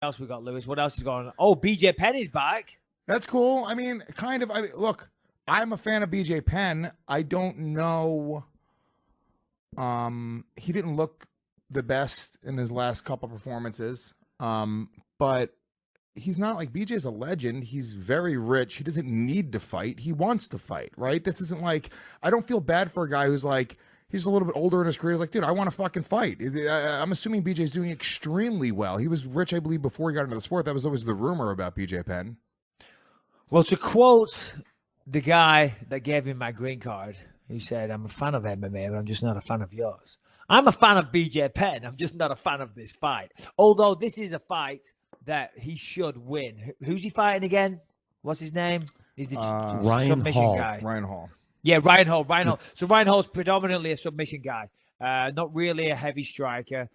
else we got, Lewis? What else is going on? Oh, BJ Penn is back. That's cool. I mean, kind of. Look, I'm a fan of BJ Penn. I don't know. He didn't look the best in his last couple performances. But he's not like BJ's a legend. He's very rich. He doesn't need to fight. He wants to fight, right? This isn't like, I don't feel bad for a guy who's like, he's a little bit older in his career. He's like, dude, I want to fucking fight. I'm assuming BJ's doing extremely well. He was rich, I believe, before he got into the sport. That was always the rumor about BJ Penn. Well, to quote the guy that gave him my green card, he said, I'm a fan of MMA, but I'm just not a fan of yours. I'm a fan of BJ Penn. I'm just not a fan of this fight. Although this is a fight that he should win. Who's he fighting again? What's his name? He's the Ryan Hall. guy. Ryan Hall. Yeah, Ryan Hall. So Ryan Hall's predominantly a submission guy, not really a heavy striker.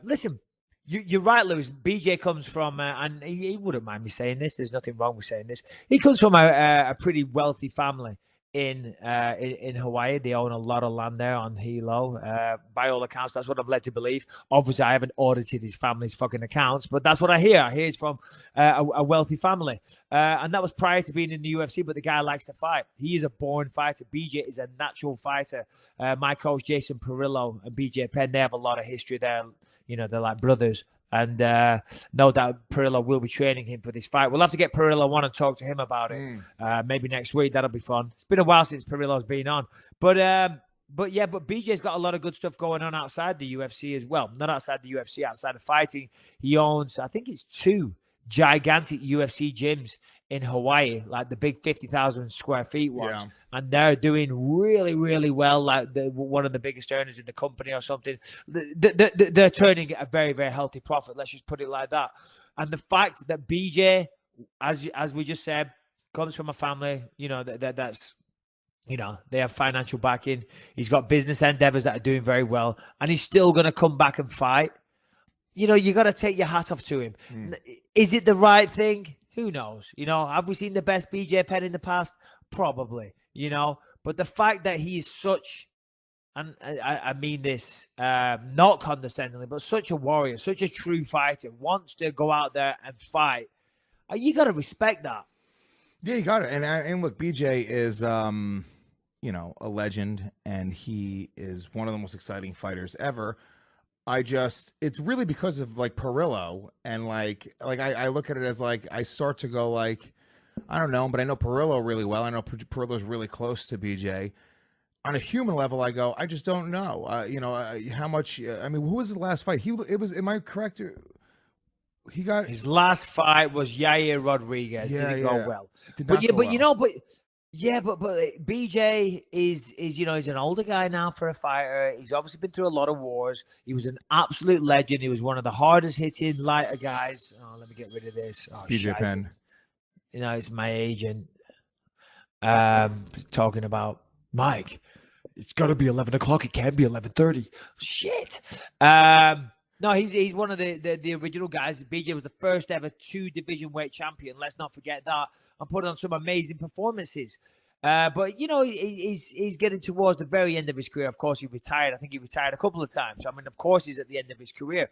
Listen, you're right, Lewis. BJ comes from, and he wouldn't mind me saying this. There's nothing wrong with saying this. He comes from a pretty wealthy family in Hawaii. They own a lot of land there on Hilo. By all accounts, that's what I'm led to believe. Obviously, I haven't audited his family's fucking accounts, but that's what I hear. I hear it's from a wealthy family. And that was prior to being in the UFC, but the guy likes to fight. He is a born fighter. BJ is a natural fighter. My coach, Jason Perillo, and BJ Penn, they have a lot of history there. You know, they're like brothers. And no doubt Perillo will be training him for this fight. We'll have to get Perillo on and talk to him about it. Maybe next week. That'll be fun. It's been a while since Perillo's been on. But BJ's got a lot of good stuff going on outside the UFC as well. Not outside the UFC, outside of fighting. He owns, I think it's 2 gigantic UFC gyms in Hawaii, like the big 50,000 square feet ones. Yeah. And they're doing really, really well, like one of the biggest earners in the company or something. They're turning a very, very healthy profit. Let's just put it like that. And the fact that BJ, as we just said, comes from a family, you know, that's, you know, they have financial backing. He's got business endeavors that are doing very well, and he's still going to come back and fight. You know, you got to take your hat off to him. Is it the right thing? Who knows? You know, have we seen the best BJ Penn in the past? Probably, you know. But the fact that he is such, and I mean this not condescendingly, but such a warrior, such a true fighter, wants to go out there and fight, you got to respect that. Yeah, you got it. And look, BJ is, you know, a legend, and he is one of the most exciting fighters ever. It's really because of like Perillo, and like I look at it as like, I start to go like, I don't know, but I know Perillo really well. I know Perillo's really close to BJ. On a human level, I go, I just don't know. You know, how much, I mean, who was the last fight? Am I correct? He got his last fight was Yair Rodriguez. Yeah, Didn't go well. But you know, BJ is, you know, he's an older guy now for a fighter. He's obviously been through a lot of wars. He was an absolute legend. He was one of the hardest hitting lighter guys. Oh, let me get rid of this. It's BJ Penn. You know, it's my agent talking about Mike. It's got to be 11 o'clock. It can't be 11:30. Shit. No, he's one of the original guys. BJ was the first ever 2 division weight champion. Let's not forget that. And put on some amazing performances. But, you know, he's getting towards the very end of his career. Of course, he retired. I think he retired a couple of times. I mean, of course, he's at the end of his career.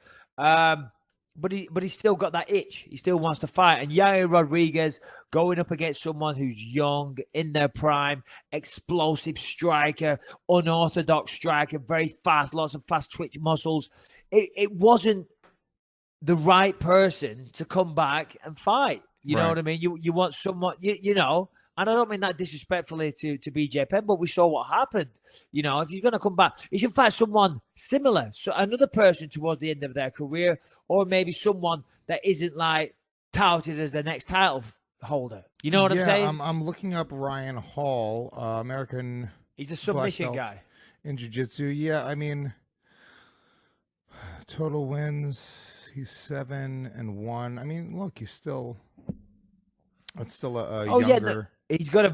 But he's still got that itch. He still wants to fight. And Yair Rodriguez going up against someone who's young, in their prime, explosive striker, unorthodox striker, very fast, lots of fast twitch muscles. It wasn't the right person to come back and fight. You know what I mean? You want someone, you know, and I don't mean that disrespectfully to BJ Penn, but we saw what happened. You know, if he's going to come back, he should fight someone similar. So another person towards the end of their career, or maybe someone that isn't like touted as the next title holder. You know what I'm saying? I'm looking up Ryan Hall, American. He's a submission guy in jiu-jitsu. Yeah, I mean, total wins, he's 7-1. I mean, look, he's still. It's still a younger. Yeah, he's got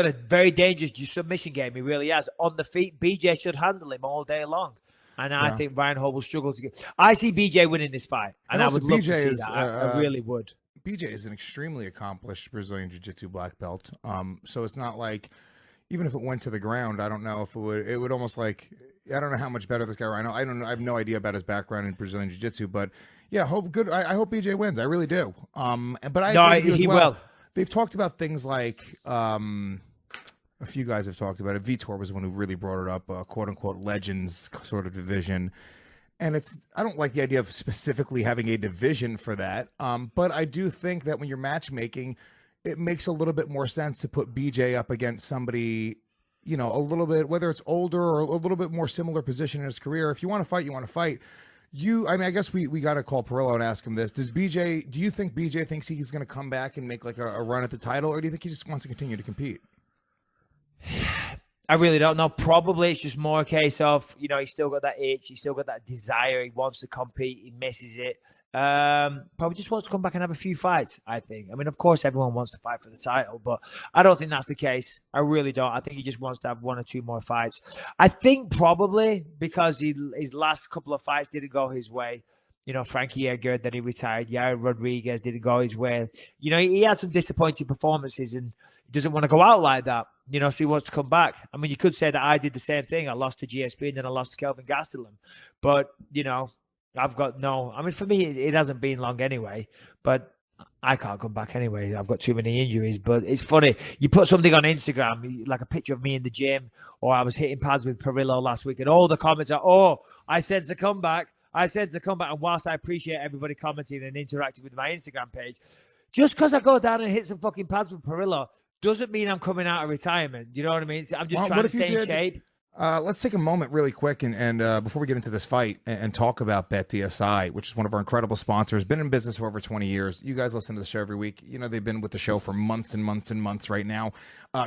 a very dangerous submission game. He really has. On the feet, BJ should handle him all day long. And I think Ryan Hall will struggle to get. I see BJ winning this fight, and I would love to see that. I really would. BJ is an extremely accomplished Brazilian Jiu-Jitsu black belt. So it's not like, even if it went to the ground, I don't know if it would. It would almost like, I don't know how much better this guy. I have no idea about his background in Brazilian Jiu-Jitsu, but Yeah, hope good. I hope BJ wins. I really do. But I No, agree with you as he well. will. They've talked about things like a few guys have talked about it. Vitor was the one who really brought it up, quote unquote legends sort of division. And I don't like the idea of specifically having a division for that. But I do think that when you're matchmaking, it makes a little bit more sense to put BJ up against somebody, you know, a little bit, whether it's older or a little bit more similar position in his career. If you want to fight, you want to fight. I mean, I guess we got to call Perillo and ask him this. Do you think BJ thinks he's going to come back and make like a run at the title, or do you think he just wants to continue to compete? I really don't know. Probably it's just more a case of, you know, he's still got that itch. He's still got that desire. He wants to compete. He misses it. Probably just wants to come back and have a few fights, I think. I mean, of course, everyone wants to fight for the title, but I don't think that's the case. I really don't. I think he just wants to have 1 or 2 more fights. I think probably because his last couple of fights didn't go his way. You know, Frankie Edgar, then he retired. Yair Rodriguez didn't go his way. You know, he had some disappointing performances and he doesn't want to go out like that. You know, so he wants to come back. I mean, you could say that I did the same thing. I lost to GSP and then I lost to Kelvin Gastelum. But, you know, I've got I mean, for me, it hasn't been long anyway. But I can't come back anyway. I've got too many injuries. But it's funny. You put something on Instagram, like a picture of me in the gym, or I was hitting pads with Perillo last week, and all the comments are, oh, I sense a comeback. I said to come back, and whilst I appreciate everybody commenting and interacting with my Instagram page, just because I go down and hit some fucking pads with Perillo doesn't mean I'm coming out of retirement. Do you know what I mean? I'm just trying to stay in shape. Let's take a moment really quick and before we get into this fight and talk about BetDSI, which is one of our incredible sponsors, been in business for over 20 years. You guys listen to the show every week. You know, they've been with the show for months and months and months right now.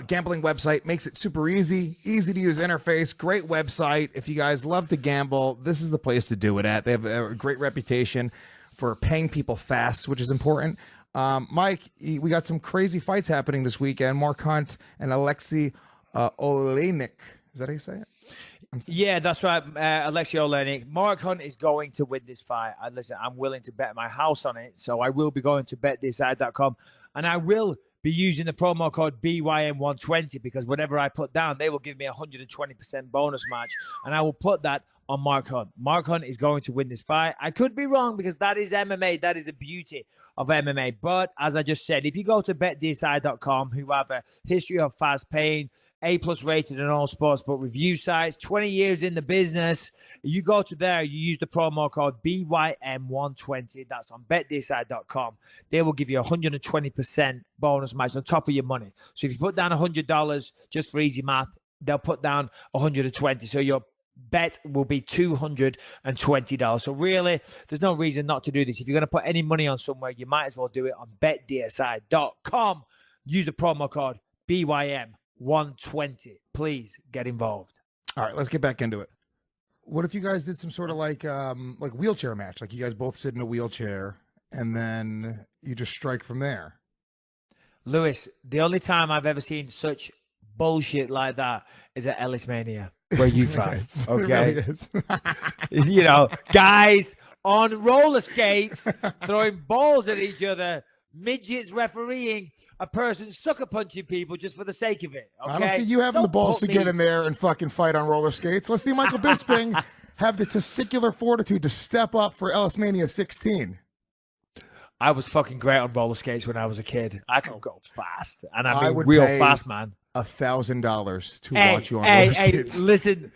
Gambling website makes it super easy to use interface, great website. If you guys love to gamble, this is the place to do it at. They have a great reputation for paying people fast, which is important. Mike, we got some crazy fights happening this weekend. Mark Hunt and Alexei Oleinik. Is that how you say it? Yeah, that's right. Alexei Oleinik. Mark Hunt is going to win this fight. Listen, I'm willing to bet my house on it. So I will be going to betdeside.com and I will be using the promo code BYM120 because whatever I put down, they will give me 120% bonus match. And I will put that on Mark Hunt. Mark Hunt is going to win this fight. I could be wrong because that is MMA. That is the beauty of MMA. But as I just said, if you go to betdeside.com, who have a history of fast paying, A+ rated in all sports book review sites, 20 years in the business, you go to there, you use the promo code BYM120. That's on betdeside.com. They will give you 120% bonus match on top of your money. So if you put down $100 just for easy math, they'll put down 120. So your bet will be $220. So really, there's no reason not to do this. If you're going to put any money on somewhere, you might as well do it on betdsi.com. Use the promo code BYM120. Please get involved. All right, let's get back into it. What if you guys did some sort of like wheelchair match? Like you guys both sit in a wheelchair and then you just strike from there. Lewis, the only time I've ever seen such bullshit like that is at Ellis Mania, where you fight. Okay. It really you know, guys on roller skates throwing balls at each other, midgets refereeing, a person sucker punching people just for the sake of it. Okay? I don't see you having the balls to get in there and fucking fight on roller skates. Let's see Michael Bisping have the testicular fortitude to step up for Ellis Mania 16. I was fucking great on roller skates when I was a kid. I could go fast, and I mean real fast, man. $1,000 to watch you on roller skates. Listen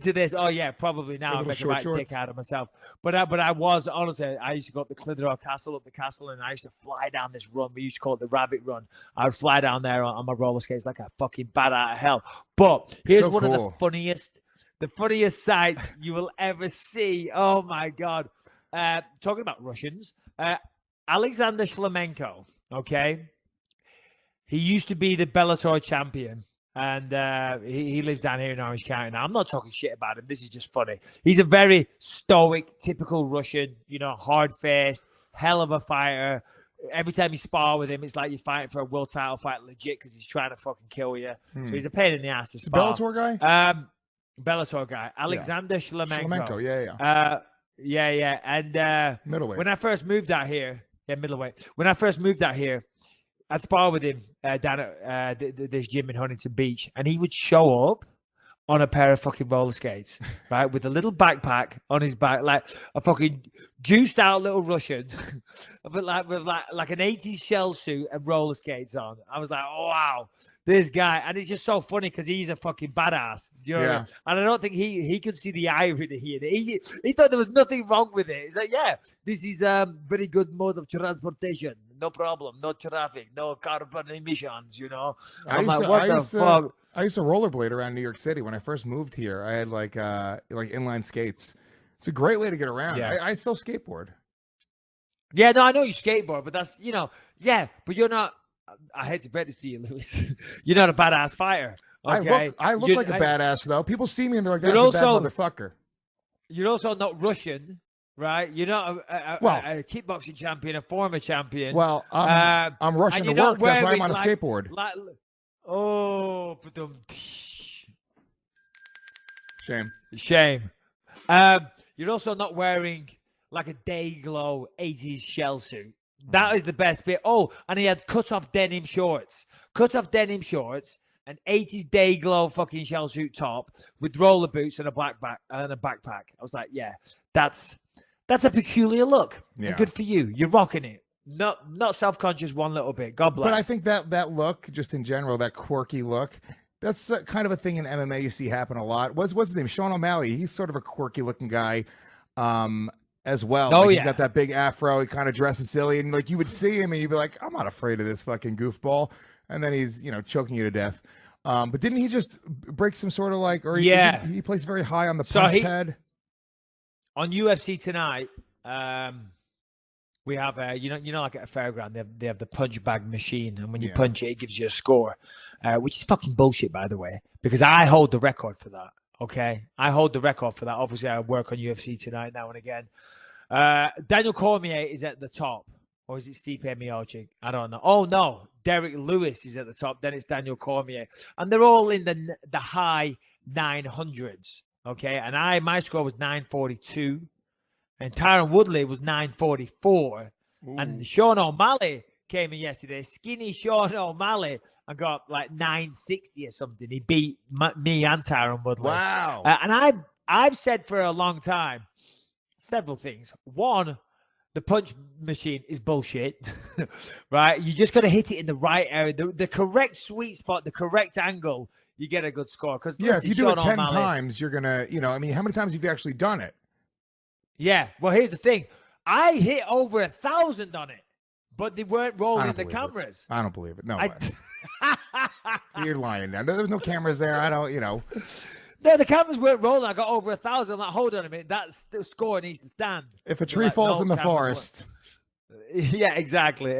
to this. Oh yeah, probably now I'm making a right dick out of myself. But I was honestly, I used to go up the Clitheroe Castle, and I used to fly down this run. We used to call it the Rabbit Run. I would fly down there on my roller skates like a fucking bat out of hell. But here's one of the funniest sights you will ever see. Oh my god! Talking about Russians. Alexander Shlemenko, okay? He used to be the Bellator champion, and he lives down here in Orange County. Now, I'm not talking shit about him. This is just funny. He's a very stoic, typical Russian, you know, hard-faced, hell of a fighter. Every time you spar with him, it's like you're fighting for a world title fight legit because he's trying to fucking kill you. So he's a pain in the ass to spar. Bellator guy? Bellator guy. Alexander Shlemenko. Yeah. And middleweight. When I first moved out here, middleweight. When I first moved out here, I'd spar with him down at this gym in Huntington Beach, and he would show up on a pair of fucking roller skates, right? With a little backpack on his back, like a fucking juiced out little Russian, but like an 80s shell suit and roller skates on. I was like, oh, wow, this guy. And it's just so funny because he's a fucking badass. Do you know what I mean? And I don't think he could see the irony here. He thought there was nothing wrong with it. He's like, yeah, this is a very good mode of transportation. No problem. No traffic. No carbon emissions, you know? I'm like, what the fuck? I used to rollerblade around New York City when I first moved here. I had like inline skates. It's a great way to get around. Yeah. I still skateboard. Yeah, no, I know you skateboard, but that's, yeah, but you're not, I hate to break this to you, Lewis. You're not a badass fighter. Okay? I look like a badass, though. People see me and they're like, that's a bad motherfucker. You're also not Russian, right? You're not a kickboxing champion, a former champion. Well, I'm Russian to work. That's why I'm on a skateboard. Oh, shame. You're also not wearing like a Dayglow 80s shell suit. That is the best bit. Oh, and he had cut-off denim shorts, an 80s Dayglow fucking shell suit top with roller boots and a backpack. I was like, yeah, that's a peculiar look. Yeah. And good for you. You're rocking it. Not self-conscious one little bit. God bless. But I think that look, just in general, that quirky look, that's kind of a thing in MMA you see happen a lot. What's his name? Sean O'Malley. He's sort of a quirky looking guy as well. Oh, He's got that big afro. He kind of dresses silly. And like you would see him and you'd be like, I'm not afraid of this fucking goofball. And then he's, choking you to death. But didn't he just break some sort of like, or he plays very high on the punch pad? On UFC tonight, we have like at a fairground, they have the punch bag machine, and when you punch it, it gives you a score, which is fucking bullshit, by the way, because I hold the record for that. Okay, I hold the record for that. Obviously, I work on UFC tonight now and again. Daniel Cormier is at the top, or is it Stipe Miocic? I don't know. Oh no, Derek Lewis is at the top. Then it's Daniel Cormier, and they're all in the high 900s. Okay, and my score was 942. And Tyron Woodley was 944. Ooh. And Sean O'Malley came in yesterday, skinny Sean O'Malley, and got like 960 or something. He beat me and Tyron Woodley. Wow. And I've said for a long time several things. One, the punch machine is bullshit, right? You just got to hit it in the right area, the correct sweet spot, the correct angle. You get a good score. Because if you do it 10 times, you're gonna, how many times have you actually done it? Yeah, well, here's the thing. I hit over 1,000 on it, but they weren't rolling the cameras. I don't believe it. No way. You're lying now. There was no cameras there. I don't, No, the cameras weren't rolling. I got over 1,000. I'm like, hold on a minute. That score needs to stand. If a tree falls in the forest. Yeah, exactly.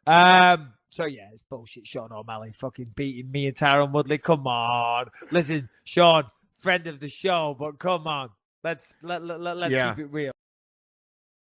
So, yeah, it's bullshit. Sean O'Malley fucking beating me and Tyron Woodley. Come on. Listen, Sean, friend of the show, but come on. Let's keep it real.